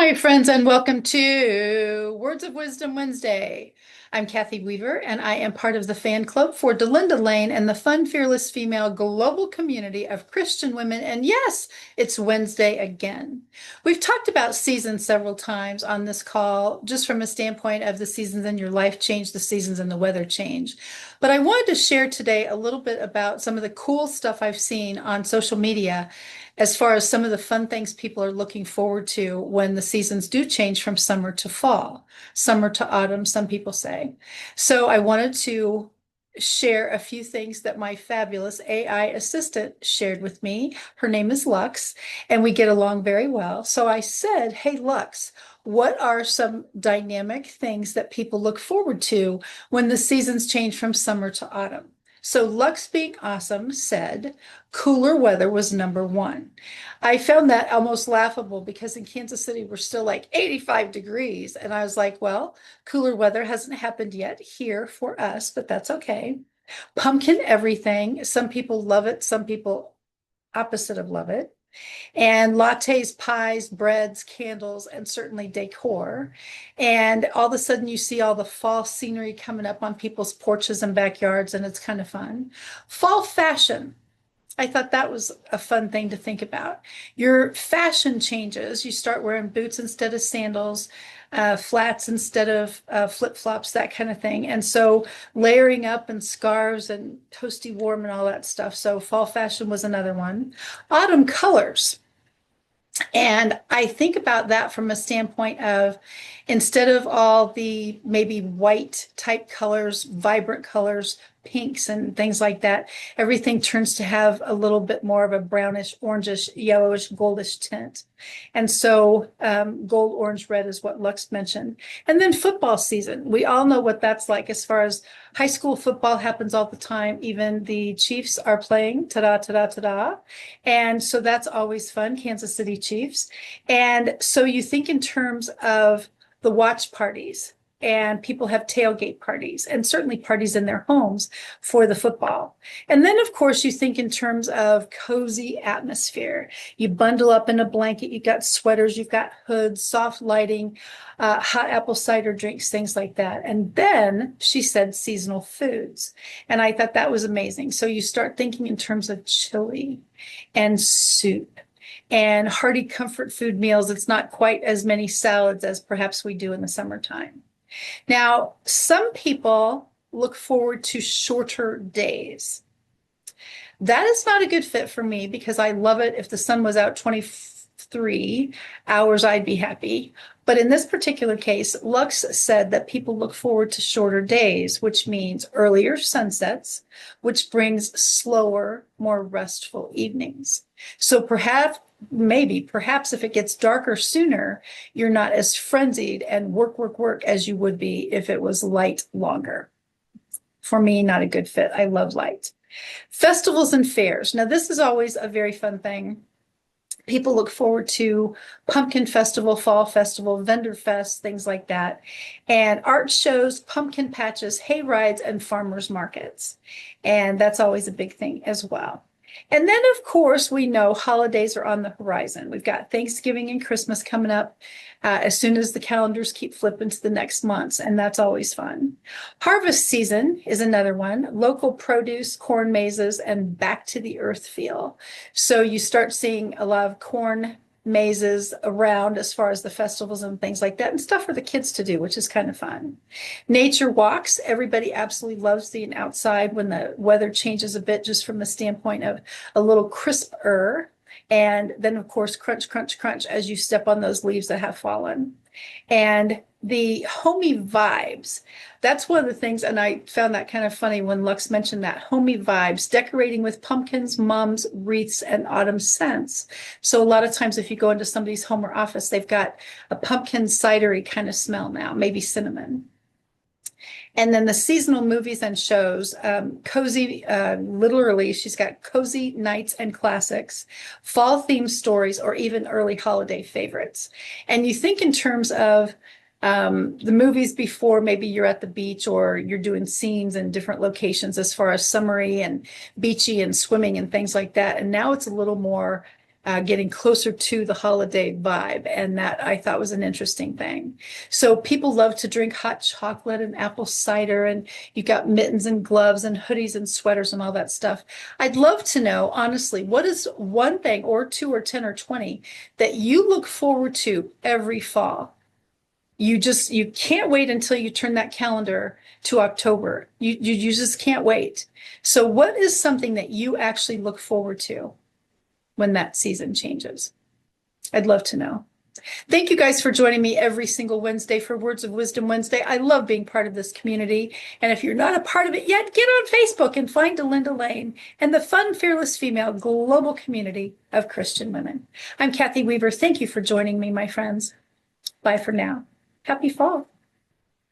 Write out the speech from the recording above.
Hi, friends, and welcome to Words of Wisdom Wednesday. I'm Cathy Weaver, and I am part of the fan club for Delinda Lane and the Fun, Fearless Female global community of Christian women. And yes, it's Wednesday again. We've talked about seasons several times on this call, just from a standpoint of the seasons in your life change, the seasons and the weather change. But I wanted to share today a little bit about some of the cool stuff I've seen on social media as far as some of the fun things people are looking forward to when the seasons do change from summer to fall, summer to autumn, some people say. So I wanted to share a few things that my fabulous AI assistant shared with me. Her name is Lux, and we get along very well. So I said, "Hey, Lux, what are some dynamic things that people look forward to when the seasons change from summer to autumn?" So Lux, being awesome, said cooler weather was number one. I found that almost laughable because in Kansas City we're still like 85 degrees. And I was like, well, cooler weather hasn't happened yet here for us, but that's okay. Pumpkin everything. Some people love it, some people opposite of love it. And lattes, pies, breads, candles, and certainly decor. And all of a sudden, you see all the fall scenery coming up on people's porches and backyards, and it's kind of fun. Fall fashion. I thought that was a fun thing to think about. Your fashion changes. You start wearing boots instead of sandals, flats instead of flip-flops, that kind of thing. And so layering up and scarves and toasty warm and all that stuff. So fall fashion was another one. Autumn colors. And I think about that from a standpoint of instead of all the maybe white type colors, vibrant colors, pinks and things like that, everything turns to have a little bit more of a brownish, orangish, yellowish, goldish tint. And so gold, orange, red is what Lux mentioned. And then football season. We all know what that's like as far as high school football happens all the time. Even the Chiefs are playing, ta-da, ta-da, ta-da. And so that's always fun, Kansas City Chiefs. And so you think in terms of the watch parties, and people have tailgate parties and certainly parties in their homes for the football. And then, of course, you think in terms of cozy atmosphere. You bundle up in a blanket, you've got sweaters, you've got hoods, soft lighting, hot apple cider drinks, things like that. And then she said seasonal foods. And I thought that was amazing. So you start thinking in terms of chili and soup and hearty comfort food meals. It's not quite as many salads as perhaps we do in the summertime. Now, some people look forward to shorter days. That is not a good fit for me because I love it. If the sun was out 23 hours, I'd be happy. But in this particular case, Lux said that people look forward to shorter days, which means earlier sunsets, which brings slower, more restful evenings. So perhaps if it gets darker sooner, you're not as frenzied and work as you would be if it was light longer. For me, not a good fit. I love light. Festivals and fairs. Now, this is always a very fun thing. People look forward to pumpkin festival, fall festival, vendor fest, things like that, and art shows, pumpkin patches, hay rides, and farmers markets. And that's always a big thing as well. And then, of course, we know holidays are on the horizon. We've got Thanksgiving and Christmas coming up as soon as the calendars keep flipping to the next months, and that's always fun. Harvest season is another one. Local produce, corn mazes, and back to the earth feel. So you start seeing a lot of corn mazes around as far as the festivals and things like that, and stuff for the kids to do, which is kind of fun. Nature walks. Everybody absolutely loves being outside when the weather changes a bit, just from the standpoint of a little crisper. And then, of course, crunch, crunch, crunch as you step on those leaves that have fallen. And the homey vibes. That's one of the things, and I found that kind of funny when Lux mentioned that homey vibes, decorating with pumpkins, mums, wreaths, and autumn scents. So a lot of times if you go into somebody's home or office, they've got a pumpkin cidery kind of smell now, maybe cinnamon. And then the seasonal movies and shows, cozy, literally, she's got cozy nights and classics, fall themed stories, or even early holiday favorites. And you think in terms of the movies before, maybe you're at the beach or you're doing scenes in different locations as far as summery and beachy and swimming and things like that. And now it's a little more getting closer to the holiday vibe. And that I thought was an interesting thing. So people love to drink hot chocolate and apple cider, and you got mittens and gloves and hoodies and sweaters and all that stuff. I'd love to know, honestly, what is one thing or two or 10 or 20 that you look forward to every fall? You can't wait until you turn that calendar to October. You just can't wait. So what is something that you actually look forward to when that season changes? I'd love to know. Thank you guys for joining me every single Wednesday for Words of Wisdom Wednesday. I love being part of this community. And if you're not a part of it yet, get on Facebook and find Delinda Lane and the fun, fearless female global community of Christian women. I'm Cathy Weaver. Thank you for joining me, my friends. Bye for now. Happy fall.